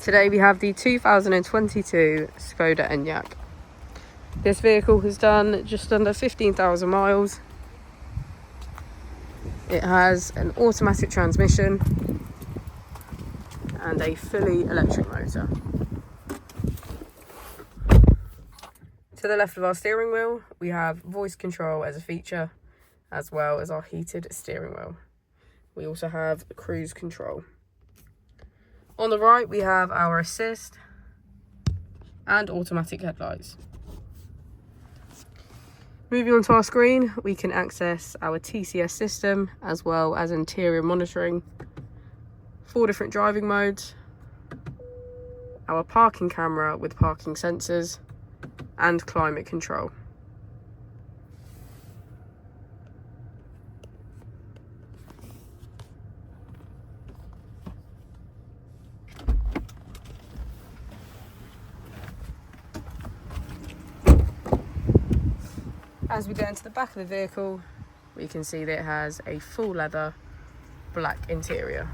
Today we have the 2022 Skoda Enyaq. This vehicle has done just under 15,000 miles. It has an automatic transmission and a fully electric motor. To the left of our steering wheel, we have voice control as a feature, as well as our heated steering wheel. We also have cruise control. On the right, we have our assist and automatic headlights. Moving on to our screen, we can access our TCS system as well as interior monitoring, 4 different driving modes, our parking camera with parking sensors, and climate control. As we go into the back of the vehicle, we can see that it has a full leather black interior.